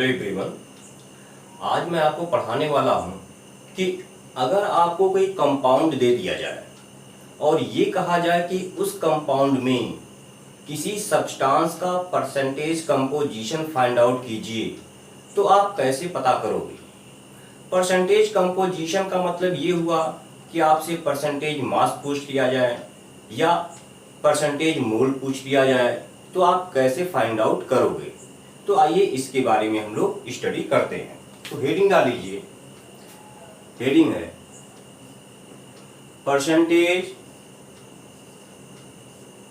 Everyone, आज मैं आपको पढ़ाने वाला हूँ कि अगर आपको कोई कंपाउंड दे दिया जाए और ये कहा जाए कि उस कंपाउंड में किसी सब्सटेंस का परसेंटेज कंपोजिशन फाइंड आउट कीजिए, तो आप कैसे पता करोगे। परसेंटेज कंपोजिशन का मतलब ये हुआ कि आपसे परसेंटेज मास पूछ लिया जाए या परसेंटेज मोल पूछ लिया जाए, तो आप कैसे फाइंड आउट करोगे। तो आइए इसके बारे में हम लोग स्टडी करते हैं। तो हेडिंग डाल लीजिए। हेडिंग है percentage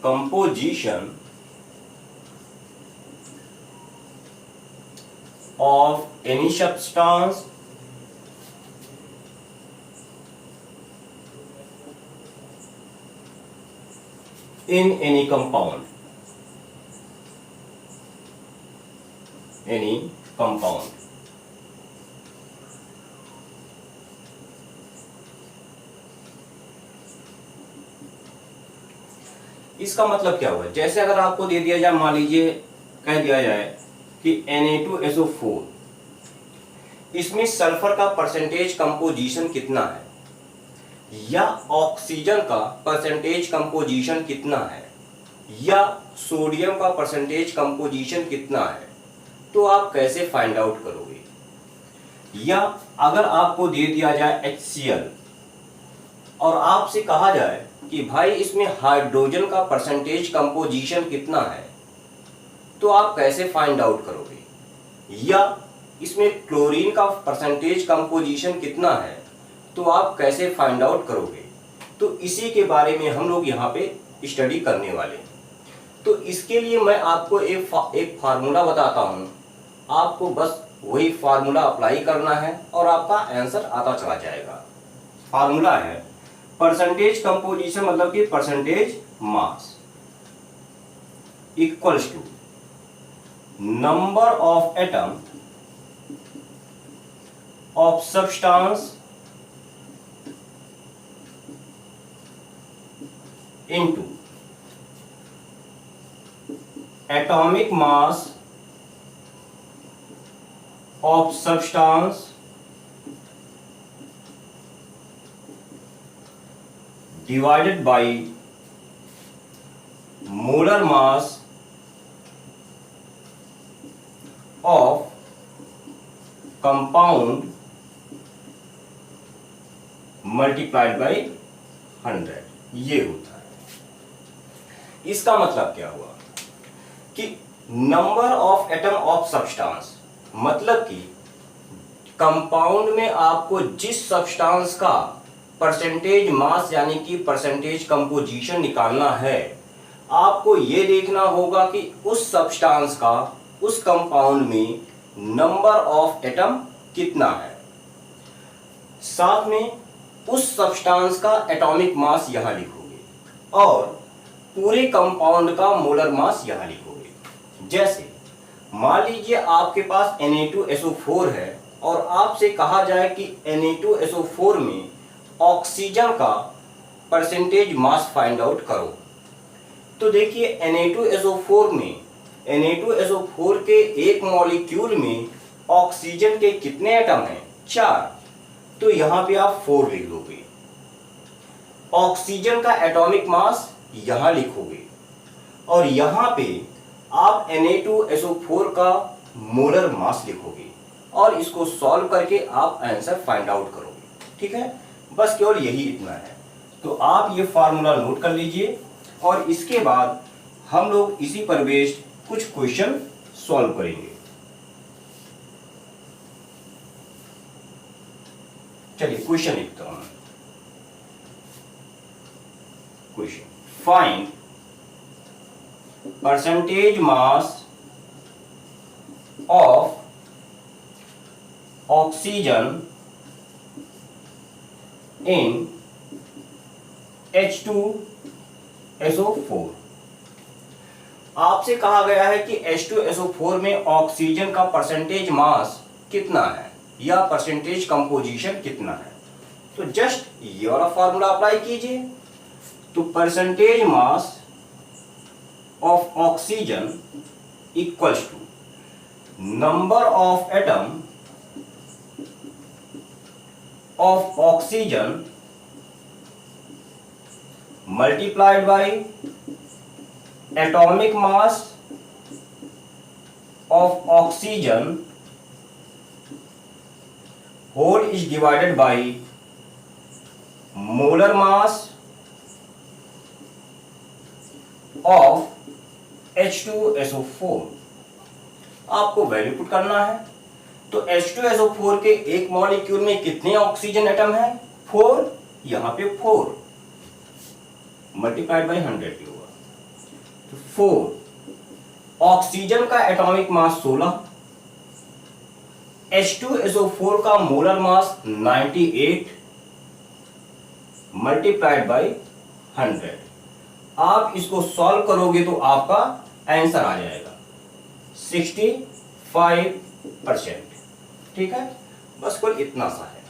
composition of any substance in any compound. Any compound. इसका मतलब क्या हुआ, जैसे अगर आपको दे दिया जाए, मान लीजिए कह दिया जाए कि Na2SO4, इसमें सल्फर का परसेंटेज कंपोजिशन कितना है या ऑक्सीजन का परसेंटेज कंपोजिशन कितना है या सोडियम का परसेंटेज कंपोजिशन कितना है, तो आप कैसे फाइंड आउट करोगे। या अगर आपको दे दिया जाए HCl और आपसे कहा जाए कि भाई इसमें हाइड्रोजन का परसेंटेज कंपोजिशन कितना है, तो आप कैसे फाइंड आउट करोगे। या इसमें क्लोरीन का परसेंटेज कंपोजिशन कितना है, तो आप कैसे फाइंड आउट करोगे। तो इसी के बारे में हम लोग यहाँ पे स्टडी करने वाले हैं। तो इसके लिए मैं आपको एक फार्मूला बताता हूँ, आपको बस वही फार्मूला अप्लाई करना है और आपका आंसर आता चला जाएगा। फार्मूला है परसेंटेज कंपोजिशन मतलब कि percentage mass equals to number of atom of substance into atomic mass of substance divided by molar mass of compound multiplied by 100। ये होता है। इसका मतलब क्या हुआ कि number of atom of substance मतलब कि कंपाउंड में आपको जिस सब्सटेंस का परसेंटेज मास यानी कि परसेंटेज कंपोजिशन निकालना है, आपको यह देखना होगा कि उस सब्सटेंस का उस कंपाउंड में नंबर ऑफ एटम कितना है, साथ में उस सब्सटेंस का एटॉमिक मास यहां लिखोगे और पूरे कंपाउंड का मोलर मास यहां लिखोगे। जैसे मान लीजिए आपके पास Na2SO4 है और आपसे कहा जाए कि Na2SO4 में ऑक्सीजन का परसेंटेज मास फाइंड आउट करो। तो देखिए Na2SO4 में Na2SO4 के एक मॉलिक्यूल में ऑक्सीजन के कितने एटम हैं, 4। तो यहां पे आप 4 लिख दोगे। ऑक्सीजन का एटॉमिक मास यहां लिखोगे और यहां पे आप Na2SO4 का मोलर मास लिखोगे और इसको सॉल्व करके आप आंसर फाइंड आउट करोगे। ठीक है, बस केवल यही इतना है। तो आप ये फार्मूला नोट कर लीजिए और इसके बाद हम लोग इसी पर बेस्ड कुछ क्वेश्चन सॉल्व करेंगे। चलिए क्वेश्चन लिखता हूं। Question, find percentage mass of oxygen in H2SO4। आपसे कहा गया है कि H2SO4 में ऑक्सीजन का परसेंटेज मास कितना है या परसेंटेज कंपोजिशन कितना है। तो जस्ट ये वाला फार्मूला अप्लाई कीजिए। तो percentage mass of oxygen equals to number of atom of oxygen multiplied by atomic mass of oxygen whole is divided by molar mass of H2SO4। आपको वैल्यू पुट करना है। तो H2SO4 के एक मॉलिक्यूल में कितने ऑक्सीजन एटम है? 4। यहां पे 4 मल्टीप्लाइड बाई 100 ही होगा। तो 4 ऑक्सीजन का एटॉमिक मास 16, H2SO4 का मोलर मास 98 मल्टीप्लाइड बाई 100। आप इसको सॉल्व करोगे तो आपका आंसर आ जाएगा 65%। ठीक है, बस कुल इतना सा है।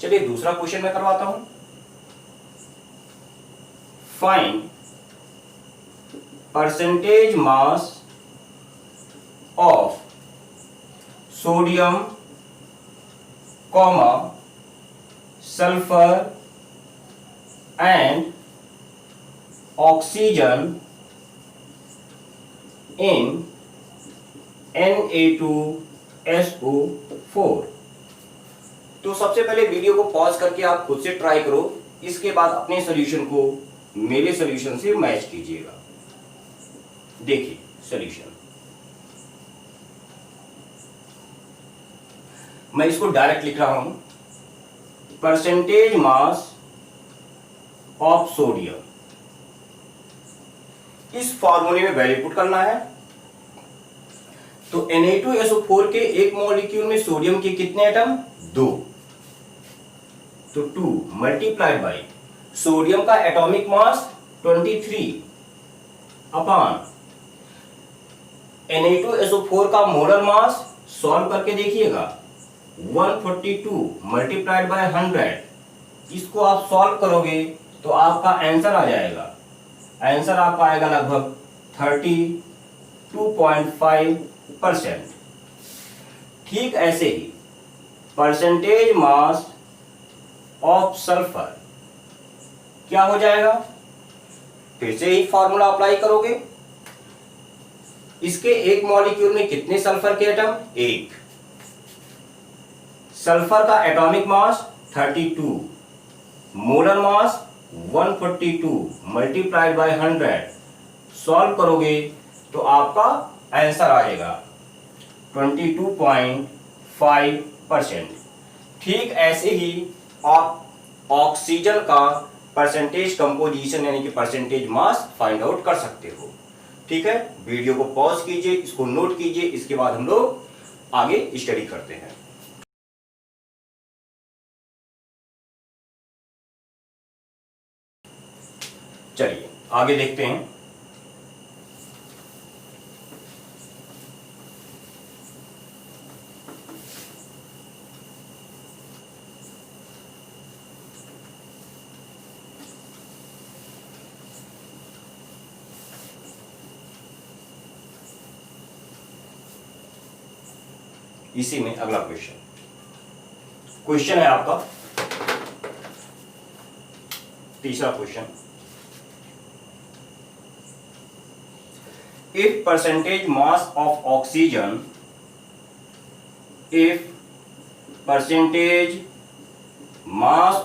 चलिए दूसरा क्वेश्चन मैं करवाता हूं। Find percentage mass of sodium comma sulphur and oxygen in Na2SO4। तो सबसे पहले वीडियो को पॉज करके आप खुद से ट्राई करो, इसके बाद अपने सॉल्यूशन को मेरे सॉल्यूशन से मैच कीजिएगा। देखिए सॉल्यूशन, मैं इसको डायरेक्ट लिख रहा हूं। परसेंटेज मास ऑफ सोडियम, इस फॉर्मूले में वैल्यू पुट करना है। तो Na2SO4 के एक मॉलिक्यूल में सोडियम के कितने एटम? 2। तो 2 मल्टीप्लाइड बाई सोडियम का एटॉमिक मास 23 अपॉन Na2SO4 का मोलर मास, सॉल्व करके देखिएगा 142 मल्टीप्लाइड बाय 100। इसको आप सॉल्व करोगे तो आपका आंसर आ जाएगा। आंसर आपका आएगा लगभग 32.5%। ठीक ऐसे ही परसेंटेज मास ऑफ सल्फर क्या हो जाएगा? फिर से ही फॉर्मूला अप्लाई करोगे। इसके एक मॉलिक्यूल में कितने सल्फर के एटम? 1। सल्फर का atomic mass 32, molar mass 142 multiplied by 100। Solve करोगे तो आपका आंसर आएगा 22.5%। ठीक ऐसे ही आप ऑक्सीजन का परसेंटेज कंपोजिशन यानी कि परसेंटेज मास फाइंड आउट कर सकते हो। ठीक है, वीडियो को पॉज कीजिए, इसको नोट कीजिए, इसके बाद हम लोग आगे स्टडी करते हैं। चलिए आगे देखते हैं। इसी में अगला क्वेश्चन है आपका तीसरा question. if percentage mass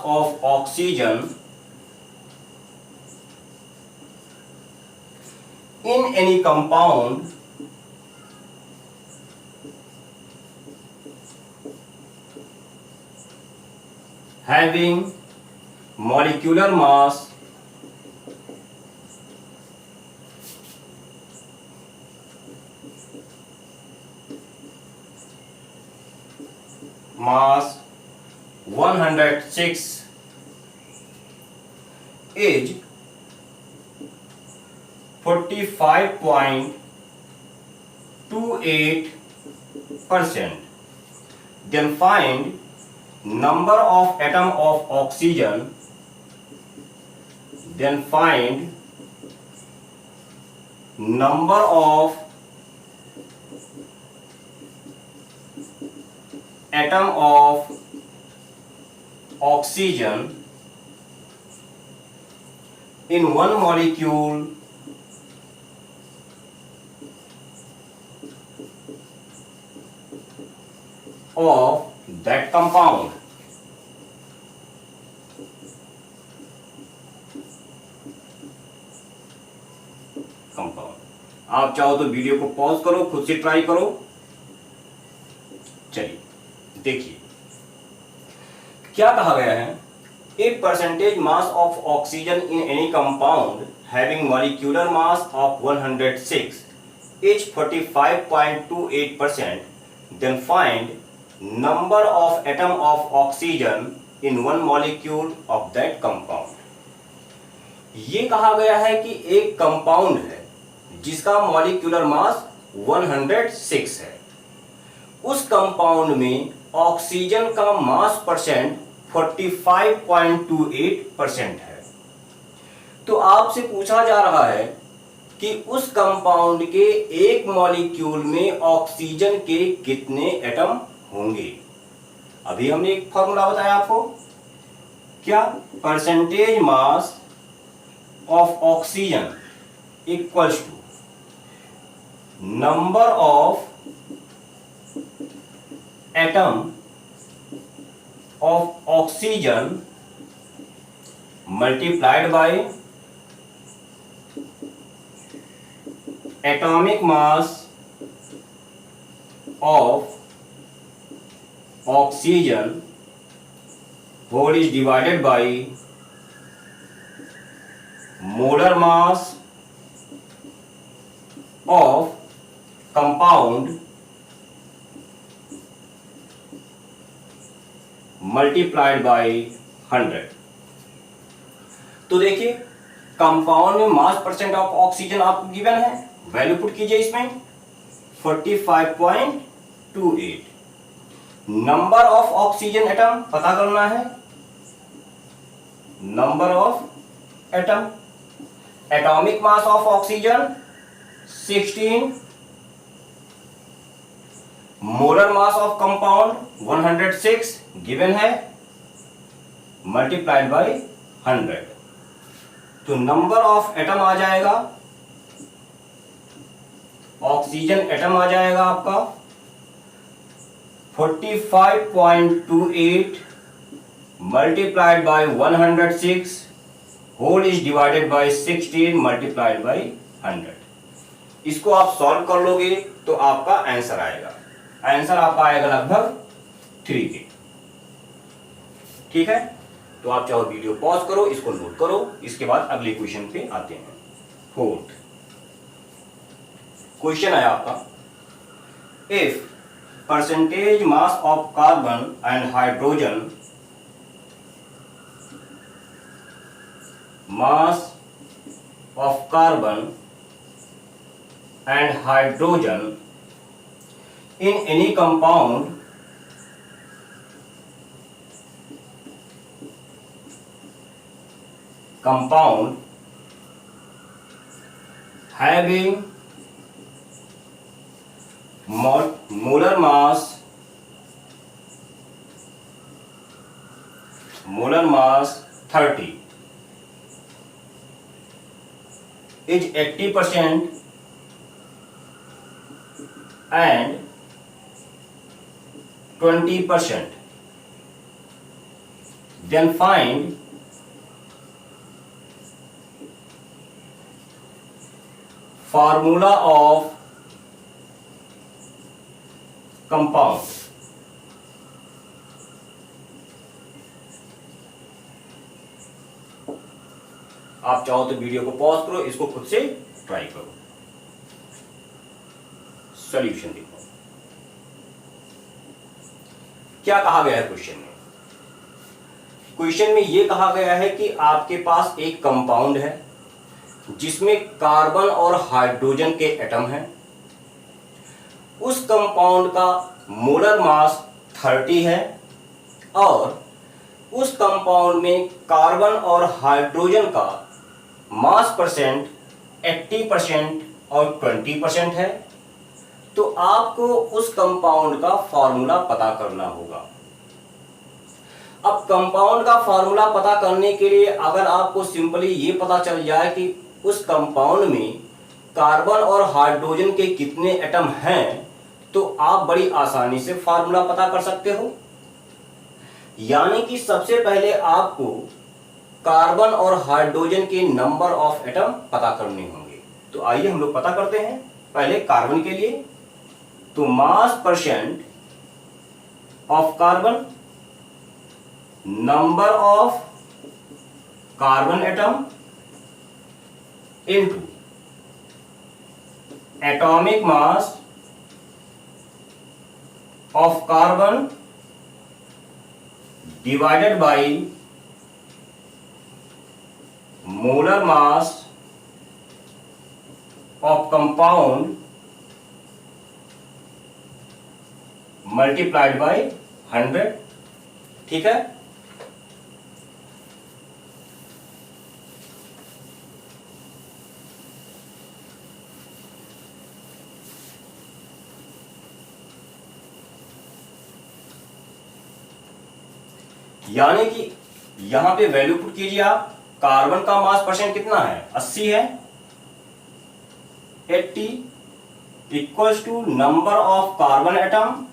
of oxygen in any compound having molecular mass mass 106 is 45.28%, then find number of atom of oxygen, then find number of atom of oxygen in one molecule of that compound. आप चाहो तो video को pause करो, खुद से try करो। चलिए देखिए क्या कहा गया है। If percentage mass of oxygen in any compound having molecular mass of 106 is 45.28%, then find number of atom of oxygen in one molecule of that compound. ये कहा गया है कि एक कंपाउंड है जिसका मॉलिक्यूलर मास 106 है, उस कंपाउंड में ऑक्सीजन का मास परसेंट 45.28% है। तो आपसे पूछा जा रहा है कि उस कंपाउंड के एक मॉलिक्यूल में ऑक्सीजन के कितने एटम होंगे। अभी हमने एक फॉर्मूला बताया आपको, क्या, percentage mass of oxygen equals to number of atom of oxygen multiplied by atomic mass of oxygen whole is divided by molar mass of compound multiplied by 100। तो देखिए कंपाउंड में मास परसेंट ऑफ ऑक्सीजन आपको given है, value put कीजिए इसमें 45.28। Number of oxygen atom पता करना है, number of atom, atomic mass of oxygen 16, molar mass of compound 106 given है, मल्टीप्लाइड बाय 100। तो नंबर ऑफ एटम आ जाएगा, ऑक्सीजन एटम आ जाएगा आपका 45.28 multiplied by 106 whole is divided by 16 multiplied by 100। इसको आप सॉल्व कर लोगे तो आपका आंसर आएगा, आंसर आपका आएगा लगभग 3 के। ठीक है, तो आप चाहो वीडियो पॉज करो, इसको नोट करो, इसके बाद अगले क्वेश्चन पे आते हैं। फोर्थ क्वेश्चन है आपका, if percentage mass of carbon and hydrogen, mass of carbon and hydrogen in any compound having molar mass 30 is 80% and 20%, then find formula of compound। आप चाहो तो वीडियो को पॉज करो, इसको खुद से ट्राई करो, सॉल्यूशन देखो क्या कहा गया है क्वेश्चन में। क्वेश्चन में यह कहा गया है कि आपके पास एक कंपाउंड है जिसमें कार्बन और हाइड्रोजन के एटम हैं, उस कंपाउंड का मोलर मास 30 है और उस कंपाउंड में कार्बन और हाइड्रोजन का मास परसेंट 80% और 20% है। तो आपको उस कंपाउंड का फॉर्मूला पता करना होगा। अब कंपाउंड का फॉर्मूला पता करने के लिए अगर आपको सिंपली ये पता चल जाए कि उस कंपाउंड में कार्बन और हाइड्रोजन के कितने एटम हैं, तो आप बड़ी आसानी से फॉर्मूला पता कर सकते हो। यानी कि सबसे पहले आपको कार्बन और हाइड्रोजन के नंबर ऑफ एटम पता करने होंगे। तो आइए हम लोग पता करते हैं। पहले कार्बन के लिए, तो मास percent of carbon, number of carbon atom into atomic mass of carbon divided by molar mass of compound multiplied by 100। ठीक है। यानी कि यहां पे वैल्यू पुट कीजिए आप। कार्बन का मास परसेंट कितना है? 80 है। 80 equals to number of carbon atom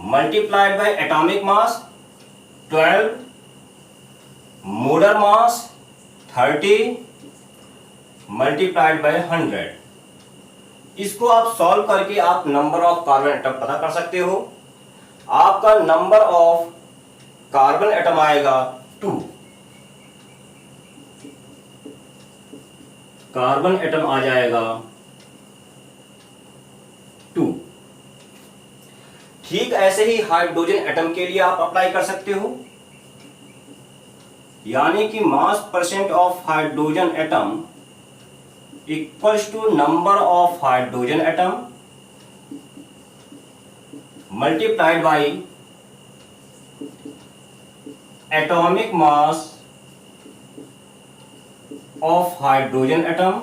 multiplied by atomic mass 12, molar mass 30 multiplied by 100। इसको आप सॉल्व करके आप नंबर ऑफ कार्बन एटम पता कर सकते हो। आपका नंबर ऑफ कार्बन एटम आएगा 2। कार्बन एटम आ जाएगा 2। ठीक ऐसे ही हाइड्रोजन एटम के लिए आप अप्लाई कर सकते हो। यानी कि mass percent of hydrogen atom equals to number of hydrogen atom multiplied by atomic mass of hydrogen atom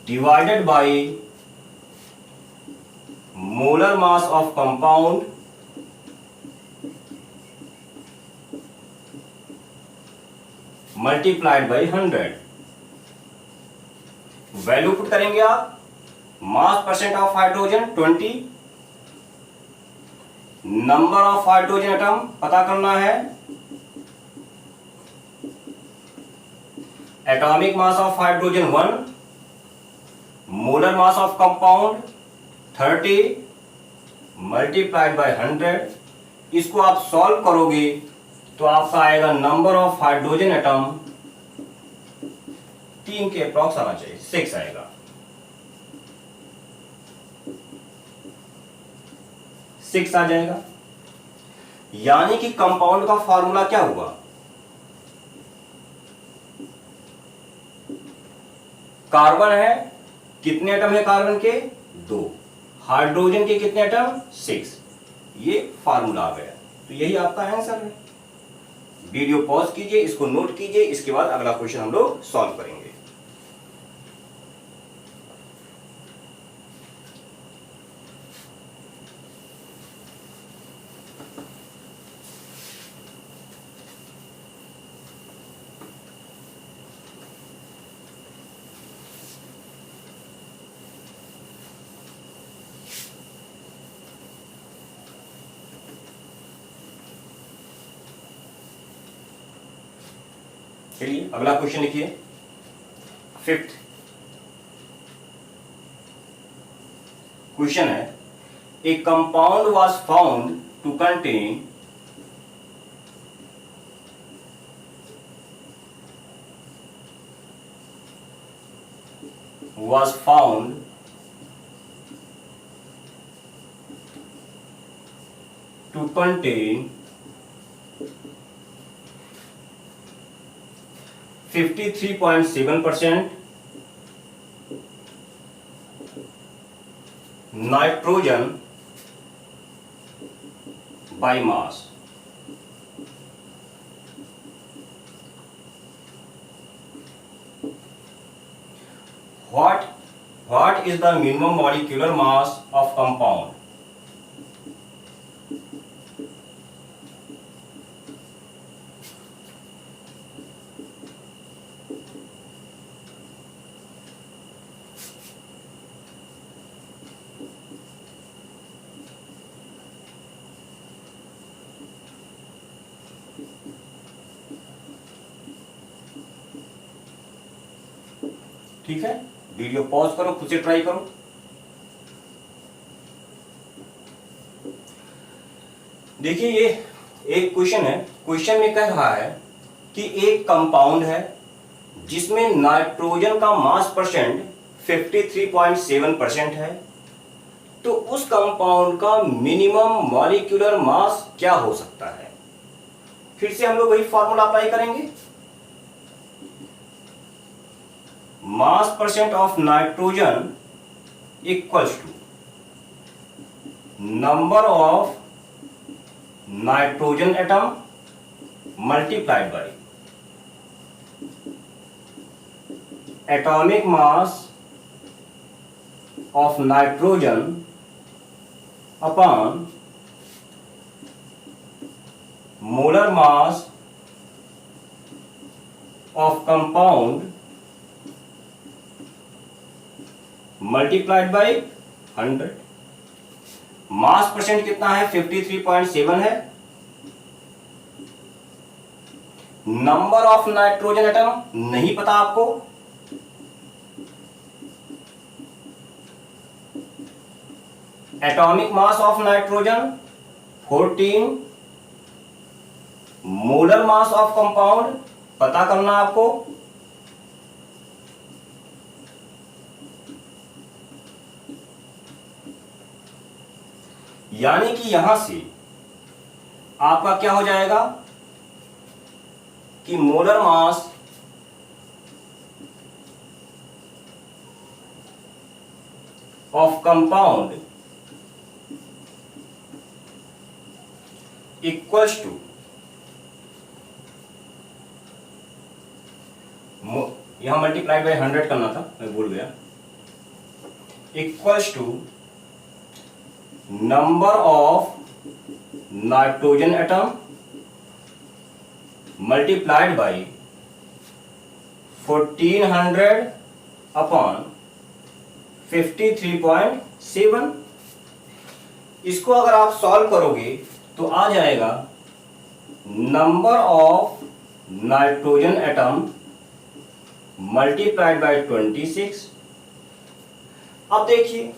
divided by molar mass of compound multiplied by 100। Value put करेंगे आप। मास percent of hydrogen 20, number of hydrogen atom पता करना है, atomic mass of hydrogen 1, molar mass of compound 30 multiplied by 100। इसको आप solve करोगे तो आपका आएगा नंबर ऑफ हाइड्रोजन एटम 3 के अप्रॉक्स आना चाहिए, 6 आएगा। 6 आ जाएगा। यानी कि कंपाउंड का फॉर्मूला क्या हुआ? कार्बन है, कितने एटम है कार्बन के? 2। हाइड्रोजन के कितने एटम? 6। ये फॉर्मूला आ गया। तो यही आपका आंसर है। वीडियो पॉज कीजिए, इसको नोट कीजिए, इसके बाद अगला क्वेश्चन हम लोग सॉल्व करेंगे। चलिए अगला क्वेश्चन लिखिए। 5th क्वेश्चन है, a compound was found to contain was found to contain 53.7% nitrogen by mass. what is the minimum molecular mass of compound? ठीक है, वीडियो पॉज करो, खुद से ट्राई करो। देखिए ये एक क्वेश्चन है, क्वेश्चन में कह रहा है कि एक कंपाउंड है जिसमें नाइट्रोजन का मास परसेंट 53.7% है, तो उस कंपाउंड का मिनिमम मॉलिक्यूलर मास क्या हो सकता है। फिर से हम लोग वही फॉर्मूला अप्लाई करेंगे, mass percent of nitrogen equals to number of nitrogen atom multiplied by atomic mass of nitrogen upon molar mass of compound multiplied by 100। Mass percent कितना है, 53.7 है। नंबर ऑफ नाइट्रोजन एटम नहीं पता आपको, atomic mass of nitrogen 14, molar mass of compound पता करना आपको, यानी कि यहां से आपका क्या हो जाएगा कि molar mass of compound equals to, यहां मल्टीप्लाइड बाय 100 करना था, मैं भूल गया, equals to number of nitrogen atom multiplied by 1400 upon 53.7। इसको अगर आप सॉल्व करोगे तो आ जाएगा number of nitrogen atom multiplied bye 26। अब देखिए,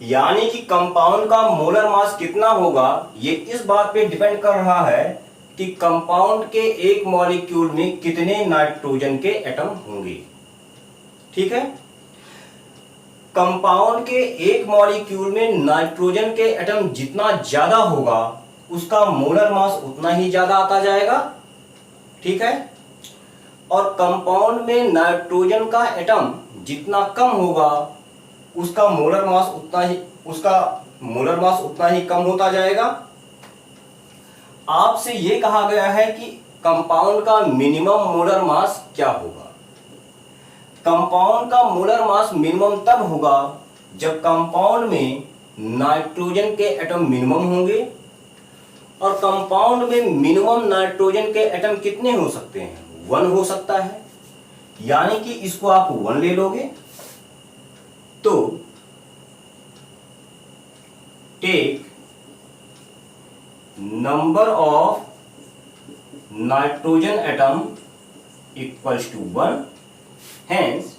यानी कि कंपाउंड का मोलर मास कितना होगा, ये इस बात पे डिपेंड कर रहा है कि कंपाउंड के एक मॉलिक्यूल में कितने नाइट्रोजन के एटम होंगे। ठीक है, कंपाउंड के एक मॉलिक्यूल में नाइट्रोजन के एटम जितना ज्यादा होगा उसका मोलर मास उतना ही ज्यादा आता जाएगा। ठीक है, और कंपाउंड में नाइट्रोजन का एटम जितना कम होगा उसका मोलर मास उतना ही कम होता जाएगा। आपसे यह कहा गया है कि कंपाउंड का मिनिमम मोलर मास क्या होगा। कंपाउंड का मोलर मास मिनिमम तब होगा जब कंपाउंड में नाइट्रोजन के एटम मिनिमम होंगे, और कंपाउंड में मिनिमम नाइट्रोजन के एटम कितने हो सकते हैं, 1 हो सकता है। यानी कि इसको आप 1 ले लोगे तो take number of nitrogen atom equals to 1, hence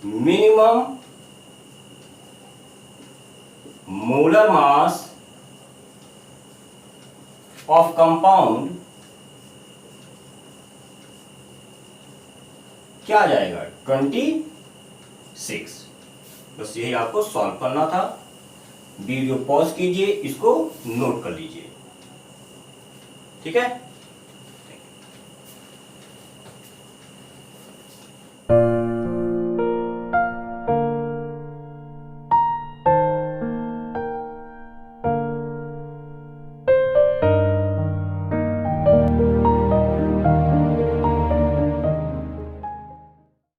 minimum molar mass of compound क्या आ जाएगा, 26। बस यही आपको सॉल्व करना था। वीडियो पॉज कीजिए, इसको नोट कर लीजिए। ठीक है।